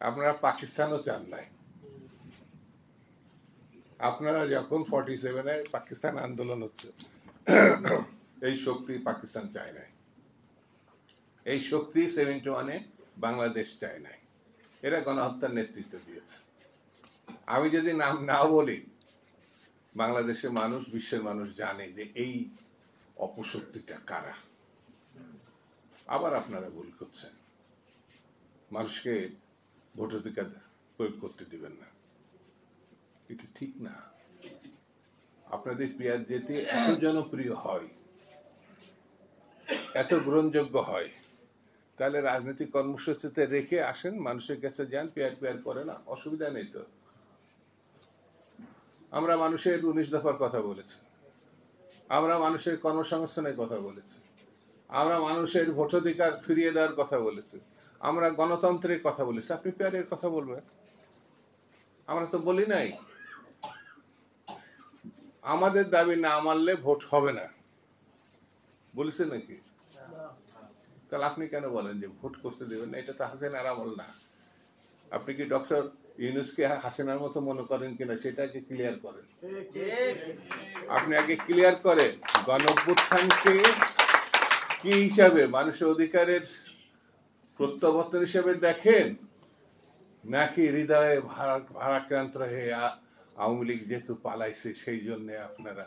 আপনারা পাকিস্তানও চান নাই। আপনারা যখন 47-এ পাকিস্তান আন্দোলন হচ্ছে, এই শক্তি পাকিস্তান চায় নাই, এই শক্তি 71-এ বাংলাদেশ চায় নাই। এরা গণহত্যার নেতৃত্ব দিয়েছে। আমি যদি নাম না বলি, বাংলাদেশের মানুষ, বিশ্বের মানুষ জানে যে এই অপশক্তিটা কারা। আবার আপনারা ভুল করছেন, মানুষকে ভোটাধিকার প্রয়োগ করতে দিবেন না, এটা ঠিক না। আপনাদের পিয়ার যেতে এত জনপ্রিয় হয়, এত গ্রহণযোগ্য হয়, তাহলে রাজনৈতিক কর্মসূচিতে রেখে আসেন, মানুষের কাছে যান, পিয়ার করে না, অসুবিধা নেই তো। আমরা মানুষের 19 দফার কথা বলেছি, আমরা মানুষের কর্মসংস্থানের কথা বলেছি, আমরা মানুষের ভোটাধিকার ফিরিয়ে দেওয়ার কথা বলেছি, আমরা গণতন্ত্রের কথা বলেছি। আপনি পিয়ারের কথা বলবেন? আমরা তো বলি নাই। আমাদের দাবি না মানলে ভোট হবে না বলেছে নাকি? তাহলে আপনি কেন বলেন যে ভোট করতে দেবেন না? এটা তো হাসিনার আমল না। আপনি কি ডক্টর ইউনূসকে হাসিনার মতো মনে করেন কিনা সেটা আগে ক্লিয়ার করেন। আপনি আগে ক্লিয়ার করেন গণঅভ্যুত্থানকে কি হিসাবে, মানুষের অধিকারের প্রত্যাবর্তন হিসেবে দেখেন, নাকি হৃদয়ে ভারাক্রান্ত হয়ে আওয়ামী লীগ যেহেতু পালাইছে সেই জন্য আপনারা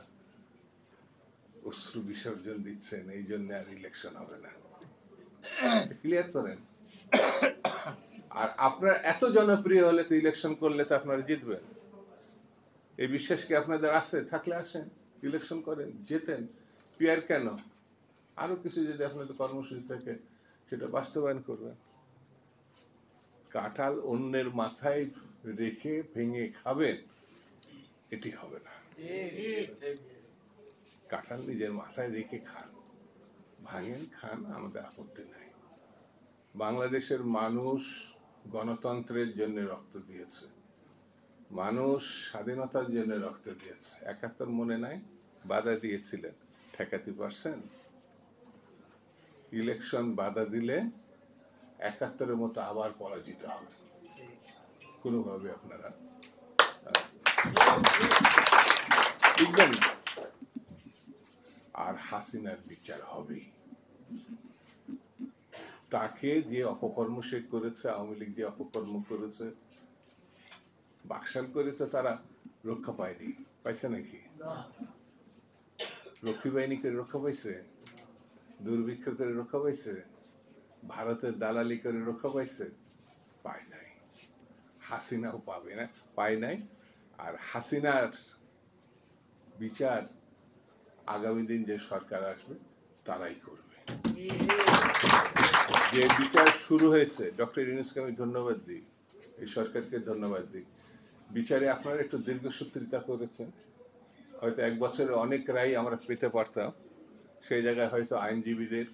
অশ্রু বিসর্জন দিচ্ছেন, এই জন্য আর ইলেকশন হবে না? ক্লিয়ার করেন। আর আপনার এত জনপ্রিয় হলে তো ইলেকশন করলে তো আপনারা জিতবেন, এই বিশ্বাস কি আপনাদের আছে? থাকলে আসেন, ইলেকশন করেন, জেতেন। পিয়ার কেন? আরো কিছু যদি আপনাদের কর্মসূচি থাকে সেটা বাস্তবায়ন করবেন। কাঁঠাল অন্যের মাথায় রেখে ভেঙে খাবেন, এটি হবে না। কাঁঠাল নিজের মাথায় রেখে খান, ভাঙেন, খান, আমাদের আপত্তি নাই। বাংলাদেশের মানুষ গণতন্ত্রের জন্য রক্ত দিয়েছে, মানুষ স্বাধীনতার জন্য রক্ত দিয়েছে। 71 মনে নাই? বাধা দিয়েছিলেন, ঠেকাতে পারছেন? ইলেকশন বাধা দিলে 71-এর মতো আবার পরাজিত হবে। কোনোভাবে আপনারা বুঝবেন না। আর হাসিনার বিচার হবেই। তাকে যে অপকর্ম সে করেছে, আওয়ামী লীগ যে অপকর্ম করেছে, বাকশাল করে তো তারা রক্ষা পায়নি। পাইছে নাকি? রক্ষী বাহিনী করে রক্ষা পাইছে? দুর্ভিক্ষ করে রক্ষা পাইছে? ভারতের দালালি করে রক্ষা পাইছে? পায় নাই। হাসিনাও পাবে না, পায় নাই। আর হাসিনার বিচার আগামী দিন যে সরকার আসবে তারাই করবে। যে বিচার শুরু হয়েছে, ডক্টর ইউনূসকে আমি ধন্যবাদ দিই, এই সরকারকে ধন্যবাদ দিই। বিচারে আপনারা একটু দীর্ঘসূত্রিতা করেছেন, হয়তো 1 বছরে অনেক রায় আমরা পেতে পারতাম, সেই জায়গায় হয়তো আইনজীবীদের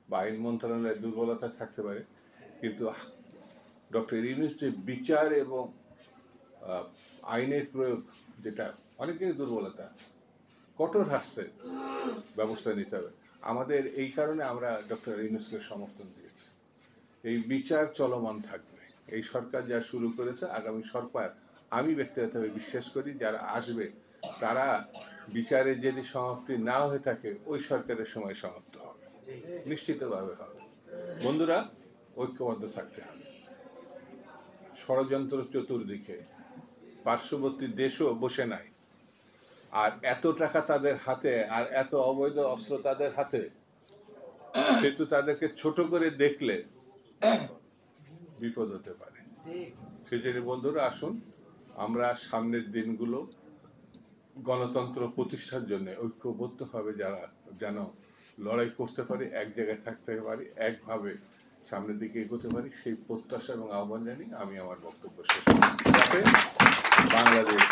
বা আইন মন্ত্রণালয়ের দুর্বলতা থাকতে পারে, কিন্তু ডক্টর ইউনূস যে বিচার এবং আইনের প্রয়োগ, যেটা অনেকের দুর্বলতা আছে, কঠোর হাস্যের ব্যবস্থা নিতে হবে। আমাদের এই কারণে আমরা ডক্টর ইউনূসকে সমর্থন দিয়েছি। এই বিচার চলমান থাকবে। এই সরকার যা শুরু করেছে, আগামী সরকার, আমি ব্যক্তিগতভাবে বিশ্বাস করি যারা আসবে তারা বিচারের যদি সমাপ্তি না হয়ে থাকে ওই সরকারের সময় সমাপ্ত হবে, নিশ্চিতভাবে হবে। বন্ধুরা, ঐক্যবদ্ধ থাকতে হবে। ষড়যন্ত্র চতুর্দিকে, পার্শ্ববর্তী দেশও বসে নাই। আর এত টাকা তাদের হাতে, আর এত অবৈধ অস্ত্র তাদের হাতে, সেহেতু তাদেরকে ছোট করে দেখলে বিপদ হতে পারে। সেজন্য বন্ধুরা, আসুন আমরা সামনের দিনগুলো গণতন্ত্র প্রতিষ্ঠার জন্য ঐক্যবদ্ধভাবে যারা যেন লড়াই করতে পারি, এক জায়গায় থাকতে পারি, একভাবে সামনের দিকে এগোতে পারি, সেই প্রত্যাশা এবং আহ্বান জানিয়ে আমি আমার বক্তব্য শেষ করছি। বাংলাদেশ